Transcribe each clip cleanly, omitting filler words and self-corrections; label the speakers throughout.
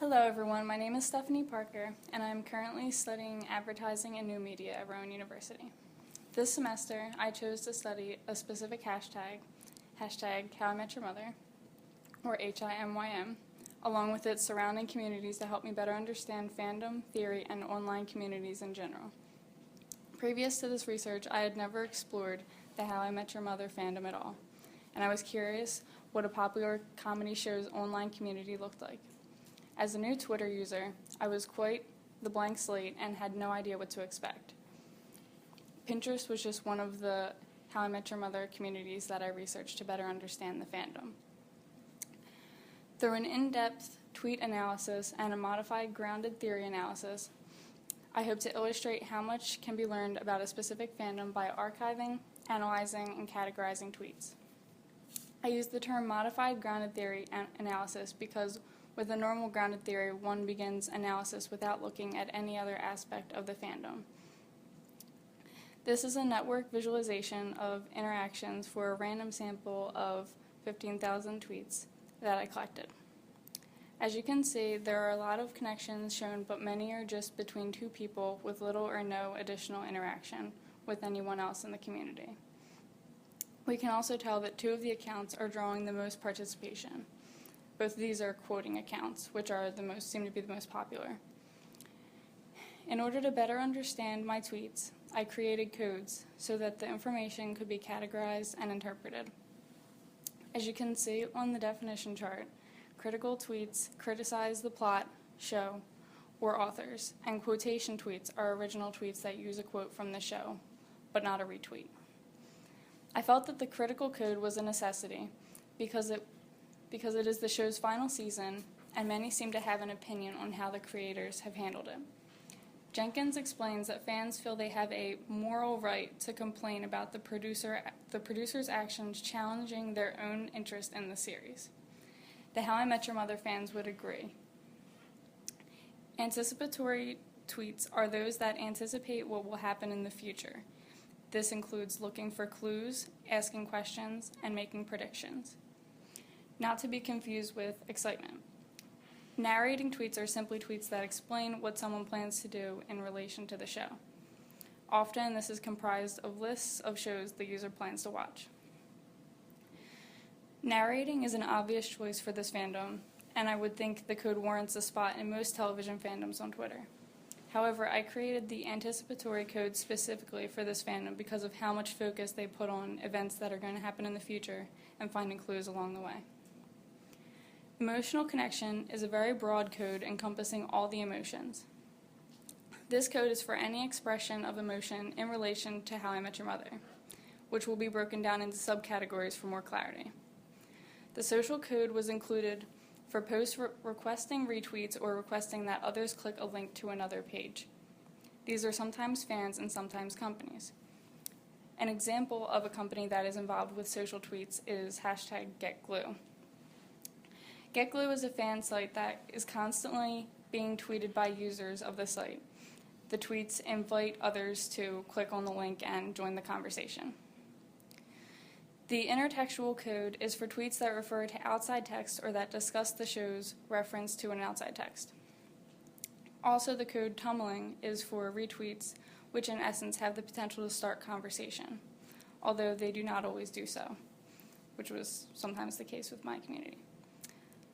Speaker 1: Hello everyone, my name is Stephanie Parker, and I'm currently studying advertising and new media at Rowan University. This semester, I chose to study a specific hashtag How I Met Your Mother, or HIMYM, along with its surrounding communities to help me better understand fandom, theory, and online communities in general. Previous to this research, I had never explored the How I Met Your Mother fandom at all, and I was curious what a popular comedy show's online community looked like. As a new Twitter user, I was quite the blank slate and had no idea what to expect. Pinterest was just one of the How I Met Your Mother communities that I researched to better understand the fandom. Through an in-depth tweet analysis and a modified grounded theory analysis, I hope to illustrate how much can be learned about a specific fandom by archiving, analyzing, and categorizing tweets. I use the term modified grounded theory analysis because with a normal grounded theory, one begins analysis without looking at any other aspect of the fandom. This is a network visualization of interactions for a random sample of 15,000 tweets that I collected. As you can see, there are a lot of connections shown, but many are just between two people with little or no additional interaction with anyone else in the community. We can also tell that two of the accounts are drawing the most participation. Both of these are quoting accounts, which seem to be the most popular. In order to better understand my tweets, I created codes so that the information could be categorized and interpreted. As you can see on the definition chart, critical tweets criticize the plot, show, or authors, and quotation tweets are original tweets that use a quote from the show, but not a retweet. I felt that the critical code was a necessity because it is the show's final season, and many seem to have an opinion on how the creators have handled it. Jenkins explains that fans feel they have a moral right to complain about the producer's actions challenging their own interest in the series. The How I Met Your Mother fans would agree. Anticipatory tweets are those that anticipate what will happen in the future. This includes looking for clues, asking questions, and making predictions. Not to be confused with excitement. Narrating tweets are simply tweets that explain what someone plans to do in relation to the show. Often, this is comprised of lists of shows the user plans to watch. Narrating is an obvious choice for this fandom, and I would think the code warrants a spot in most television fandoms on Twitter. However, I created the anticipatory code specifically for this fandom because of how much focus they put on events that are going to happen in the future and finding clues along the way. Emotional connection is a very broad code encompassing all the emotions. This code is for any expression of emotion in relation to How I Met Your Mother, which will be broken down into subcategories for more clarity. The social code was included for posts requesting retweets or requesting that others click a link to another page. These are sometimes fans and sometimes companies. An example of a company that is involved with social tweets is #GetGlue. GetGlue is a fan site that is constantly being tweeted by users of the site. The tweets invite others to click on the link and join the conversation. The intertextual code is for tweets that refer to outside text or that discuss the show's reference to an outside text. Also, the code tumbling is for retweets, which in essence have the potential to start conversation, although they do not always do so, which was sometimes the case with my community.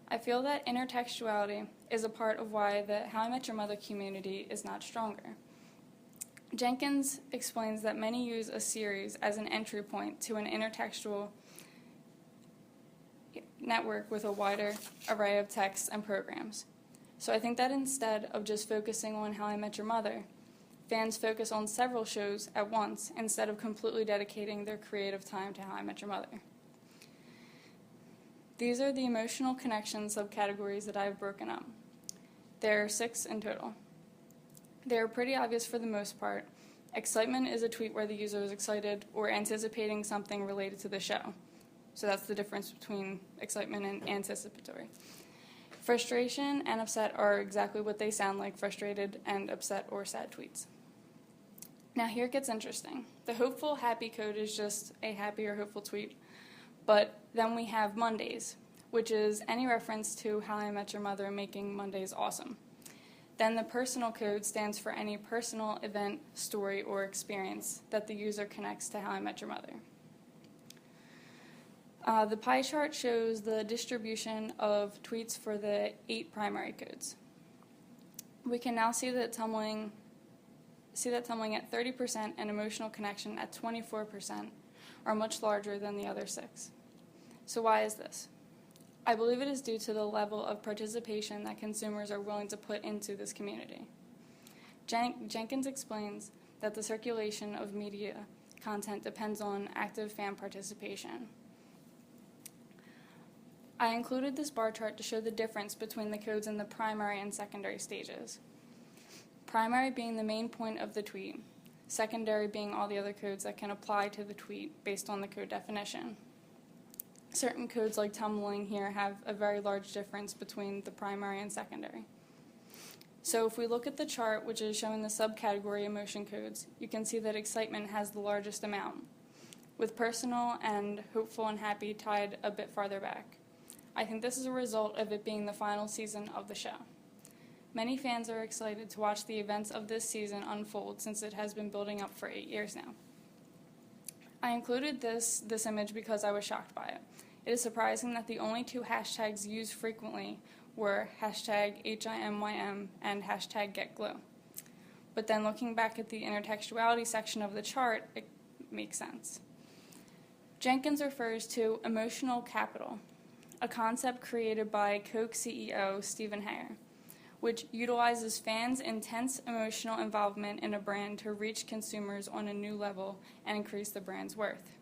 Speaker 1: I feel that intertextuality is a part of why the How I Met Your Mother community is not stronger. Jenkins explains that many use a series as an entry point to an intertextual network with a wider array of texts and programs. So I think that instead of just focusing on How I Met Your Mother, fans focus on several shows at once instead of completely dedicating their creative time to How I Met Your Mother. These are the emotional connection subcategories that I've broken up. There are 6 in total. They are pretty obvious for the most part. Excitement is a tweet where the user is excited or anticipating something related to the show. So that's the difference between excitement and anticipatory. Frustration and upset are exactly what they sound like, frustrated and upset or sad tweets. Now here it gets interesting. The hopeful happy code is just a happy or hopeful tweet. But then we have Mondays, which is any reference to How I Met Your Mother making Mondays awesome. Then the personal code stands for any personal event, story, or experience that the user connects to How I Met Your Mother. The pie chart shows the distribution of tweets for the 8 primary codes. We can now see that tumbling at 30% and emotional connection at 24% are much larger than the other 6. So why is this? I believe it is due to the level of participation that consumers are willing to put into this community. Jenkins explains that the circulation of media content depends on active fan participation. I included this bar chart to show the difference between the codes in the primary and secondary stages. Primary being the main point of the tweet, secondary being all the other codes that can apply to the tweet based on the code definition. Certain codes like tumbling here have a very large difference between the primary and secondary. So if we look at the chart, which is showing the subcategory emotion codes, you can see that excitement has the largest amount, with personal and hopeful and happy tied a bit farther back. I think this is a result of it being the final season of the show. Many fans are excited to watch the events of this season unfold since it has been building up for 8 years now. I included this image because I was shocked by it. It is surprising that the only 2 hashtags used frequently were hashtag HIMYM and hashtag GetGlow. But then looking back at the intertextuality section of the chart, it makes sense. Jenkins refers to emotional capital, a concept created by Coke CEO Stephen Hayer, which utilizes fans' intense emotional involvement in a brand to reach consumers on a new level and increase the brand's worth.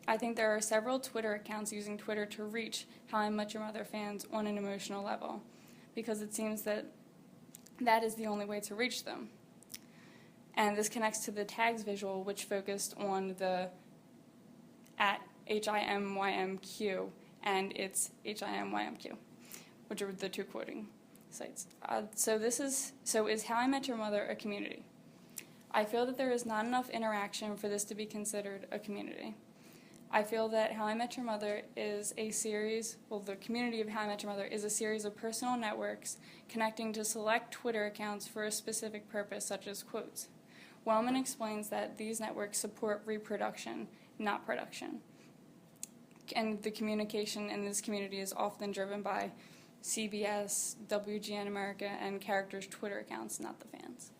Speaker 1: I think there are several Twitter accounts using Twitter to reach How I Met Your Mother fans on an emotional level, because it seems that that is the only way to reach them. And this connects to the tags visual, which focused on the at HIMYMQ and it's HIMYMQ, which are the 2 quoting sites. So is How I Met Your Mother a community? I feel that there is not enough interaction for this to be considered a community. I feel that How I Met Your Mother is a series, the community of How I Met Your Mother is a series of personal networks connecting to select Twitter accounts for a specific purpose, such as quotes. Wellman explains that these networks support reproduction, not production. And the communication in this community is often driven by CBS, WGN America, and characters' Twitter accounts, not the fans.